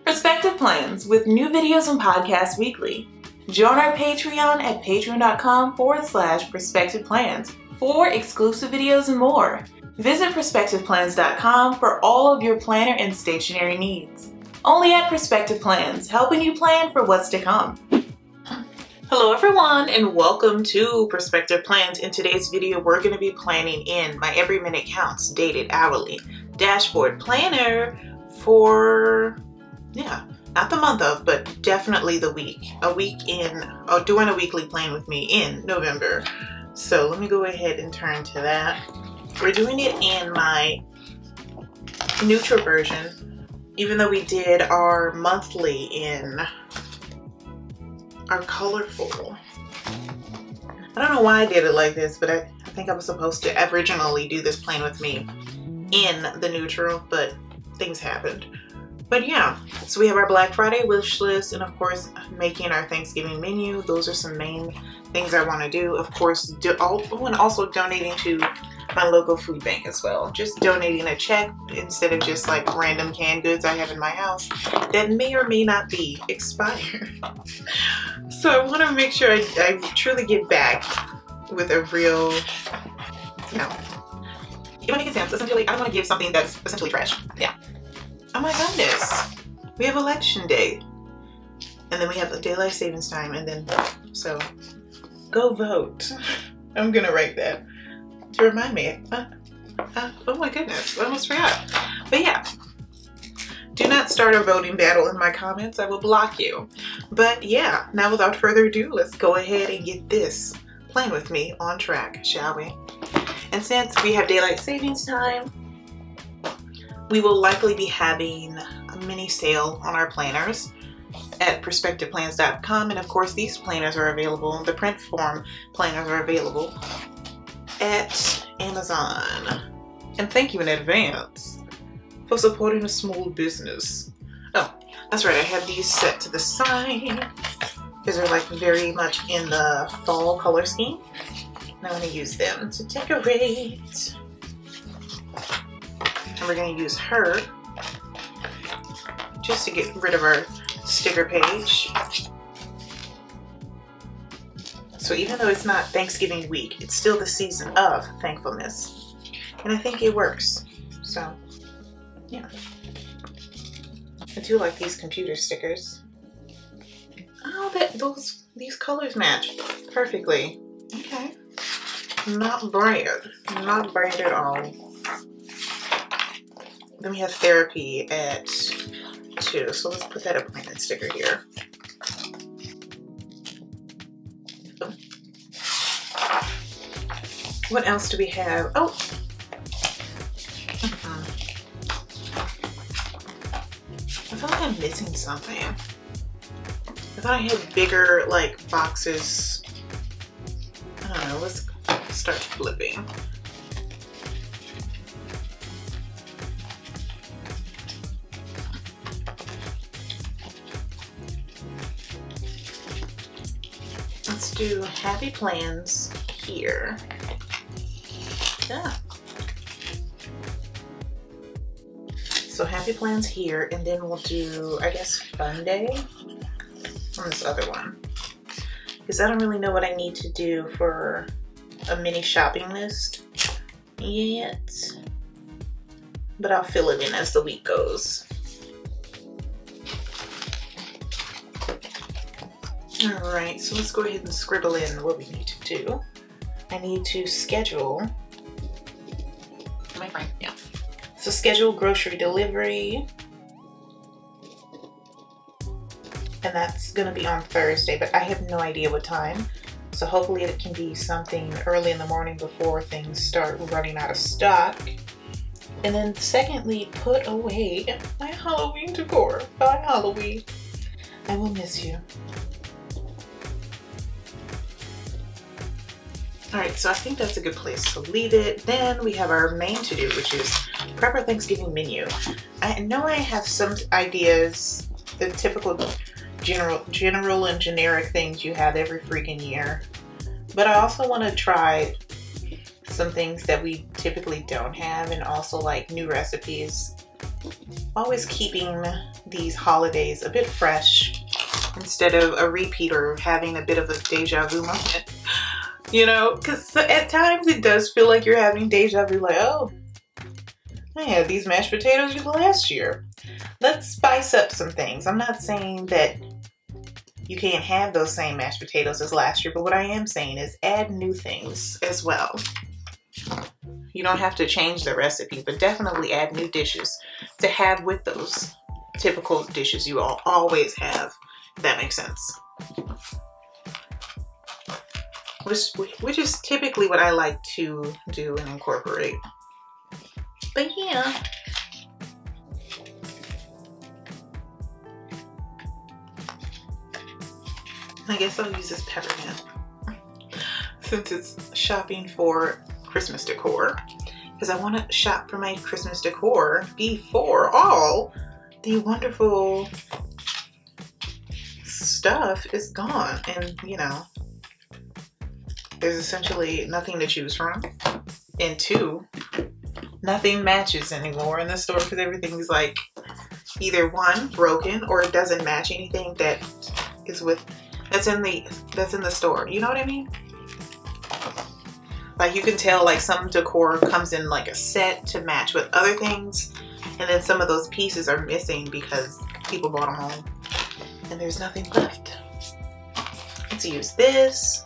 Perspective Plans with new videos and podcasts weekly. Join our Patreon at patreon.com/Perspective Plans for exclusive videos and more. Visit perspectiveplans.com for all of your planner and stationery needs. Only at Perspective Plans, helping you plan for what's to come. Hello everyone and welcome to Perspective Plans. In today's video, we're going to be planning in my Every Minute Counts dated hourly dashboard planner for, not the month of, but definitely the week. Doing a weekly plan with me in November. So let me go ahead and turn to that. We're doing it in my neutral version, even though we did our monthly in our colorful. I don't know why I did it like this, but I think I was supposed to originally do this plan with me in the neutral, but things happened. But yeah, so we have our Black Friday wish list, and of course making our Thanksgiving menu. Those are some main things I want to do. Of course, and also donating to my local food bank as well. Just donating a check instead of just like random canned goods I have in my house that may or may not be expired. So I want to make sure I truly give back with a real, if I'm making sense, essentially I don't want to give something that's essentially trash. Yeah. Oh my goodness. We have election day. And then we have the daylight savings time, and then, so go vote. I'm gonna write that to remind me. Oh my goodness, I almost forgot. But yeah, do not start a voting battle in my comments. I will block you. But yeah, now without further ado, let's go ahead and get this plan with me on track, shall we? And since we have daylight savings time, we will likely be having a mini sale on our planners at perspectiveplans.com. And of course, these planners are available, the print form planners are available at Amazon. And thank you in advance for supporting a small business. Oh, that's right, I have these set to the side because they're like very much in the fall color scheme. And I'm going to use them to decorate. And we're going to use her just to get rid of our sticker page. So even though it's not Thanksgiving week, it's still the season of thankfulness. And I think it works. So, yeah. I do like these computer stickers. Oh, these colors match perfectly. Okay. Not brand. Not brand at all. Then we have therapy at 2. So let's put that appointment sticker here. What else do we have? Oh! I feel like I'm missing something. I thought I had bigger, like, boxes. I don't know, let's start flipping. Let's do happy plans here. Yeah. So happy plans here, and then we'll do, I guess, fun day on this other one. Because I don't really know what I need to do for a mini shopping list yet. But I'll fill it in as the week goes. Alright, so let's go ahead and scribble in what we need to do. I need to schedule. Am I fine? Yeah. So schedule grocery delivery. And that's gonna be on Thursday, but I have no idea what time. So hopefully it can be something early in the morning before things start running out of stock. And then secondly, put away my Halloween decor. Bye, Halloween. I will miss you. Alright, so I think that's a good place to leave it. Then we have our main to-do, which is prep our Thanksgiving menu. I know I have some ideas, the typical general and generic things you have every freaking year. But I also want to try some things that we typically don't have, and also like new recipes always keeping these holidays a bit fresh instead of a repeat or having a bit of a deja vu moment. You know, because at times it does feel like you're having deja vu, like, oh, I had these mashed potatoes last year. Let's spice up some things. I'm not saying that you can't have those same mashed potatoes as last year, but what I am saying is add new things as well. You don't have to change the recipe, but definitely add new dishes to have with those typical dishes you all always have, if that makes sense. Which is typically what I like to do and incorporate. But yeah. I guess I'll use this peppermint since it's shopping for Christmas decor, because I want to shop for my Christmas decor before all the wonderful stuff is gone. And you know, there's essentially nothing to choose from, and two, nothing matches anymore in the store because everything's like either one, broken, or it doesn't match anything that is that's in the store. You know what I mean? Like you can tell like some decor comes in like a set to match with other things, and then some of those pieces are missing because people bought them home and there's nothing left. Let's use this.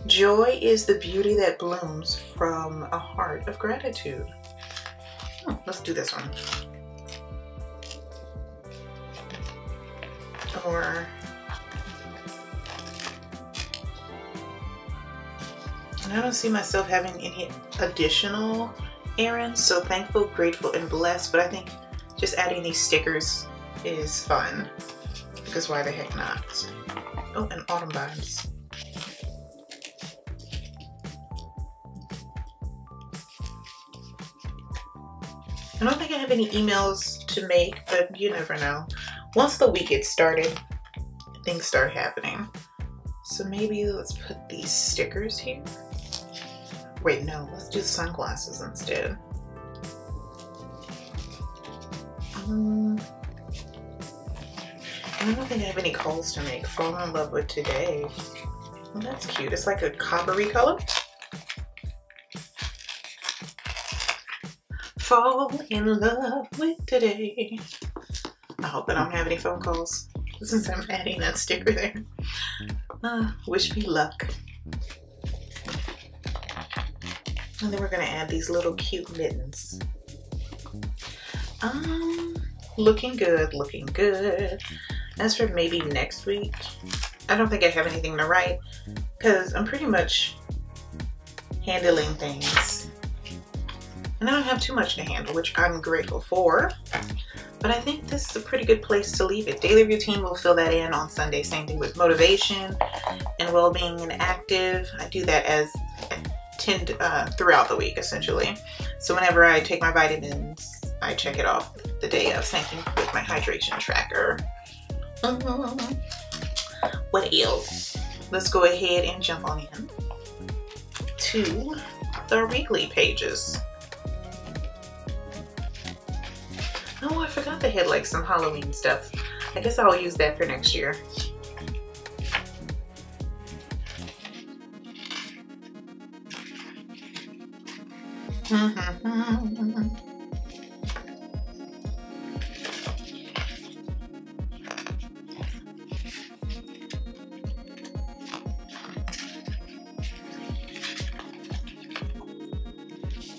Joy is the beauty that blooms from a heart of gratitude. Let's do this one. Or and I don't see myself having any additional errands, so thankful, grateful, and blessed, but I think just adding these stickers is fun because why the heck not? Oh, and autumn vibes. I don't think I have any emails to make, but you never know. Once the week gets started, things start happening. So maybe let's put these stickers here. Wait, no, let's do sunglasses instead. I don't think I have any calls to make. Fall in love with today. Well, that's cute. It's like a coppery color. Fall in love with today. I hope I don't have any phone calls since I'm adding that sticker there. Wish me luck. And then we're gonna add these little cute mittens. Looking good, looking good. As for maybe next week, I don't think I have anything to write because I'm pretty much handling things. And I don't have too much to handle, which I'm grateful for. But I think this is a pretty good place to leave it. Daily routine will fill that in on Sunday. Same thing with motivation and well-being and active. I do that as throughout the week, essentially. So whenever I take my vitamins, I check it off the day of. Same thing with my hydration tracker. What else? Let's go ahead and jump on in to the weekly pages. Oh, I forgot they had like some Halloween stuff. I guess I'll use that for next year.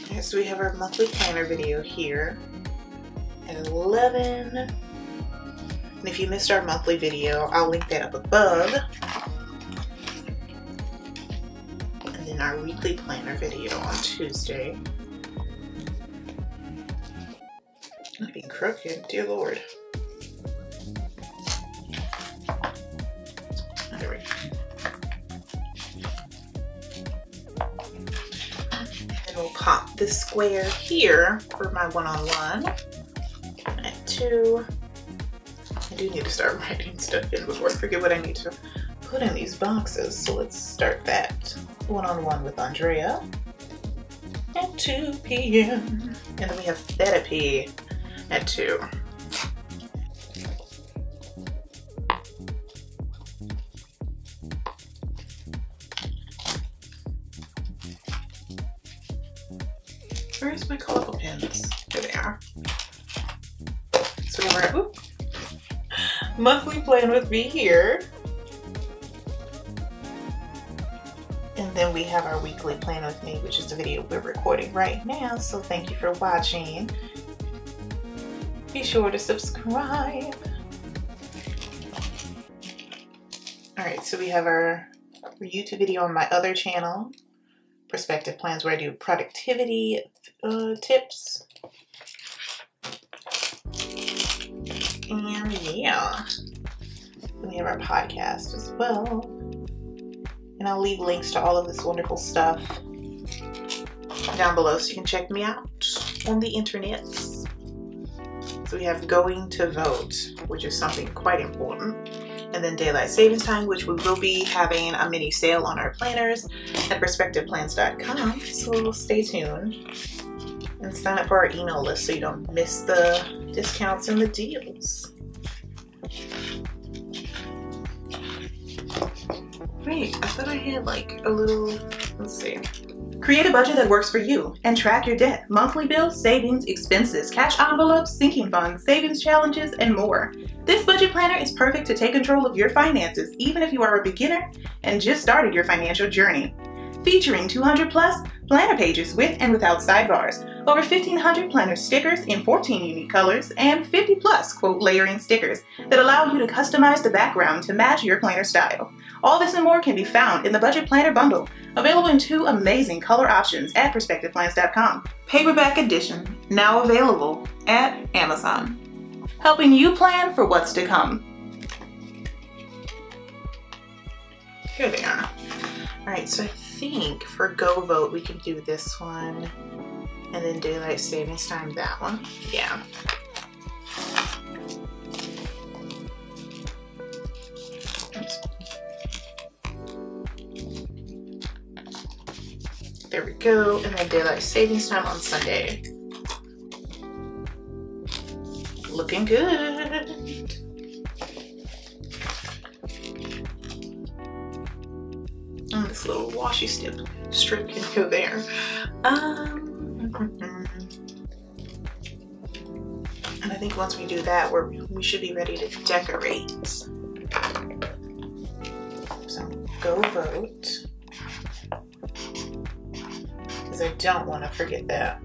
Okay, so we have our monthly planner video here at 11. And if you missed our monthly video, I'll link that up above. And then our weekly planner video on Tuesday. I'm being crooked, dear Lord. There we go. And we'll pop this square here for my one-on-one. At 2. I do need to start writing stuff in before I forget what I need to put in these boxes. So let's start that one-on-one with Andrea at 2 p.m. And then we have therapy at 2. Where's my colorful pens? Here they are. So we have our monthly plan with me here. And then we have our weekly plan with me, which is the video we're recording right now. So thank you for watching. Be sure to subscribe. All right, so we have our YouTube video on my other channel, Perspective Plans, where I do productivity tips. And yeah, we have our podcast as well. And I'll leave links to all of this wonderful stuff down below so you can check me out on the internet. So we have going to vote, which is something quite important. And then daylight savings time, which we will be having a mini sale on our planners at perspectiveplans.com. So stay tuned and sign up for our email list so you don't miss the discounts and the deals. Wait, I thought I had like a little, let's see. Create a budget that works for you and track your debt, monthly bills, savings, expenses, cash envelopes, sinking funds, savings challenges, and more. This budget planner is perfect to take control of your finances, even if you are a beginner and just started your financial journey. Featuring 200 plus planner pages with and without sidebars, over 1,500 planner stickers in 14 unique colors, and 50 plus quote layering stickers that allow you to customize the background to match your planner style. All this and more can be found in the Budget Planner Bundle, available in 2 amazing color options at perspectiveplans.com. Paperback edition, now available at Amazon. Helping you plan for what's to come. Here they are. All right, so I think for Go Vote, we can do this one, and then daylight savings time, that one. Yeah. There we go, and then daylight savings time on Sunday. Looking good. And this little washi strip can go there. And I think once we do that, we should be ready to decorate. So Go Vote. I don't want to forget that.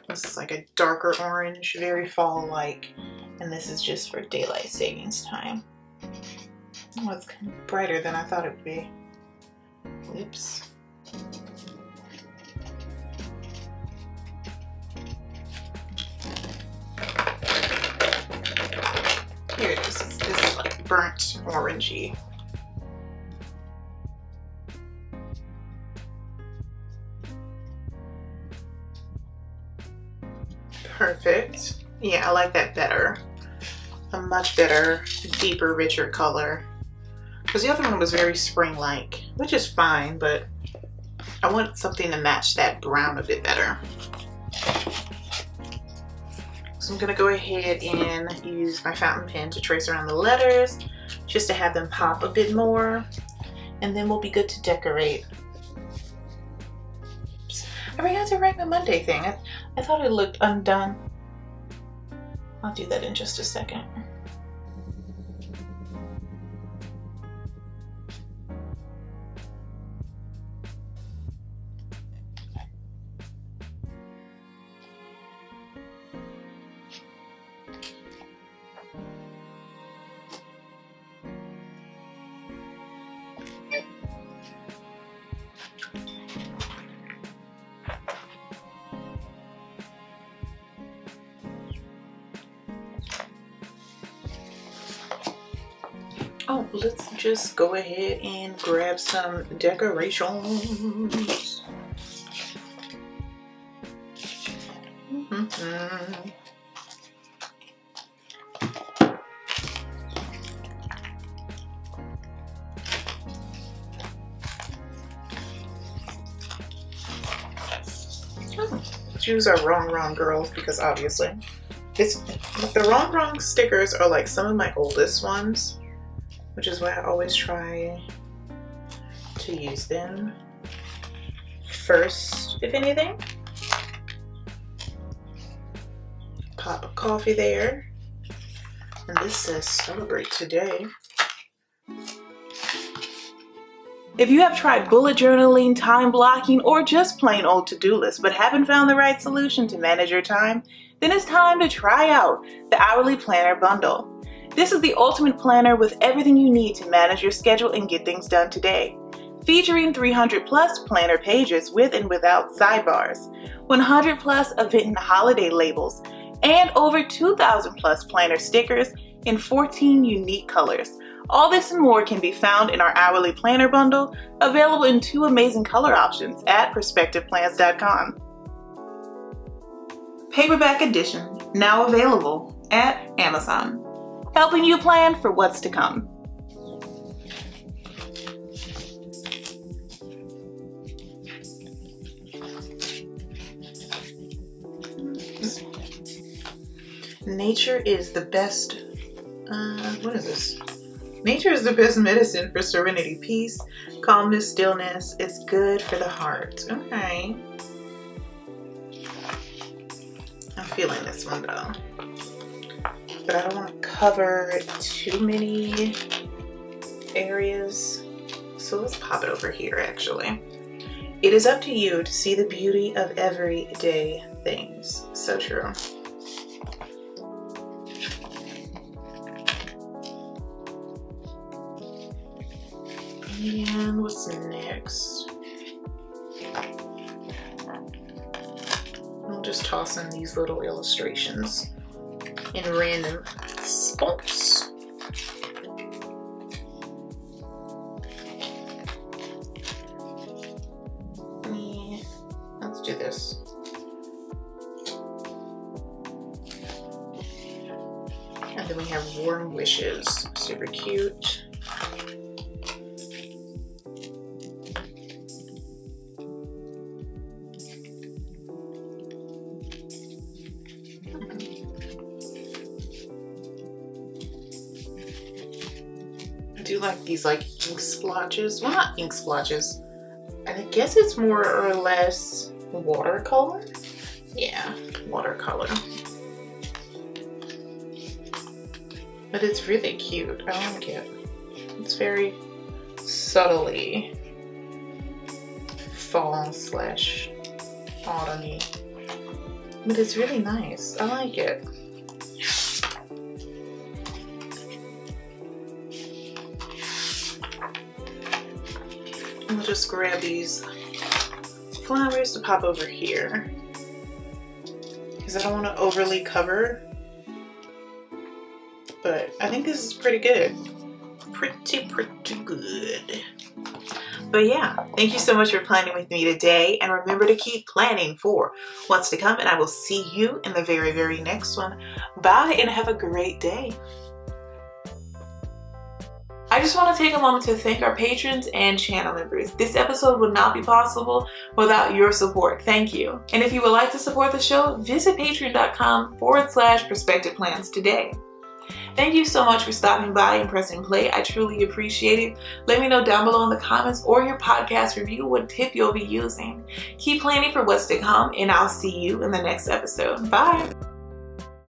This is like a darker orange, very fall-like, and this is just for daylight savings time. Oh, it's kind of brighter than I thought it would be. Oops. Here it is. This is like burnt orangey. Perfect. Yeah, I like that better. A much better, deeper, richer color. Because the other one was very spring-like, which is fine, but I want something to match that brown a bit better. So I'm going to go ahead and use my fountain pen to trace around the letters, just to have them pop a bit more, and then we'll be good to decorate. Oops. I forgot to write my Monday thing. I thought it looked undone. I'll do that in just a second. Oh, let's just go ahead and grab some decorations. choose our Wrong girls because obviously. The Wrong stickers are like some of my oldest ones, which is why I always try to use them first, if anything. Pop a coffee there. And this says celebrate today. If you have tried bullet journaling, time blocking, or just plain old to-do lists but haven't found the right solution to manage your time, then it's time to try out the Hourly Planner Bundle. This is the ultimate planner with everything you need to manage your schedule and get things done today. Featuring 300 plus planner pages with and without sidebars, 100 plus event and holiday labels, and over 2,000 plus planner stickers in 14 unique colors. All this and more can be found in our Hourly Planner Bundle, available in 2 amazing color options at PerspectivePlans.com. Paperback edition, now available at Amazon, helping you plan for what's to come. Nature is the best, what is this? Nature is the best medicine for serenity, peace, calmness, stillness. It's good for the heart. Okay. I'm feeling this one though. But I don't want to cover too many areas. So let's pop it over here actually. It is up to you to see the beauty of everyday things. So true. And what's next? I'll just toss in these little illustrations in random spots. Yeah, let's do this. And then we have warm wishes, super cute. I do like these like ink splotches. Well, not ink splotches. I guess it's more or less watercolor. Yeah, watercolor. But it's really cute. I like it. It's very subtly fall slash autumny. But it's really nice. I like it. We'll just grab these flowers to pop over here because I don't want to overly cover, but I think this is pretty good. Pretty good. But yeah, thank you so much for planning with me today, and remember to keep planning for what's to come, and I will see you in the very, very next one. Bye, and have a great day. I just want to take a moment to thank our patrons and channel members. This episode would not be possible without your support. Thank you. And if you would like to support the show, visit patreon.com/PerspectivePlans today. Thank you so much for stopping by and pressing play. I truly appreciate it. Let me know down below in the comments or your podcast review what tip you'll be using. Keep planning for what's to come, and I'll see you in the next episode. Bye.